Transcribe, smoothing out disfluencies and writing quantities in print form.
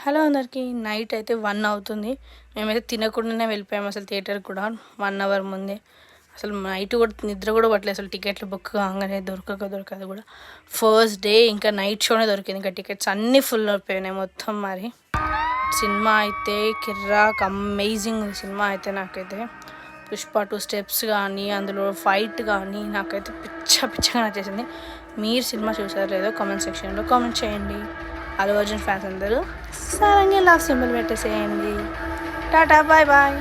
Hello అందరికీ. Night అయితే 1 అవుతుంది. మేమైతే తినకుండానే వెళ్ళిపోయాము అసలు థియేటర్కి కూడా 1 అవర్ ముందే. అసలు నైట్ కూడా నిద్ర కూడా పట్టలేదు. అసలు టికెట్లు బుక్ కాగానే దొరకదు కూడా. ఫస్ట్ డే ఇంకా నైట్ షోనే దొరికింది. ఇంకా టికెట్స్ అన్నీ ఫుల్ అయిపోయినాయి మొత్తం. మరి సినిమా అయితే కిర్రాక్ అమేజింగ్ సినిమా అయితే. నాకైతే పుష్ప 2 స్టెప్స్ కానీ అందులో ఫైట్ కానీ నాకైతే పిచ్చగా నచ్చేసింది. మీరు సినిమా చూసారో లేదో కామెంట్ సెక్షన్లో కామెంట్ చేయండి. అల్లు అర్జున్ ఫ్యాన్స్ అందరూ సారంగి లవ్ సింబల్ పెట్టేసేయండి. Ta-ta bye bye.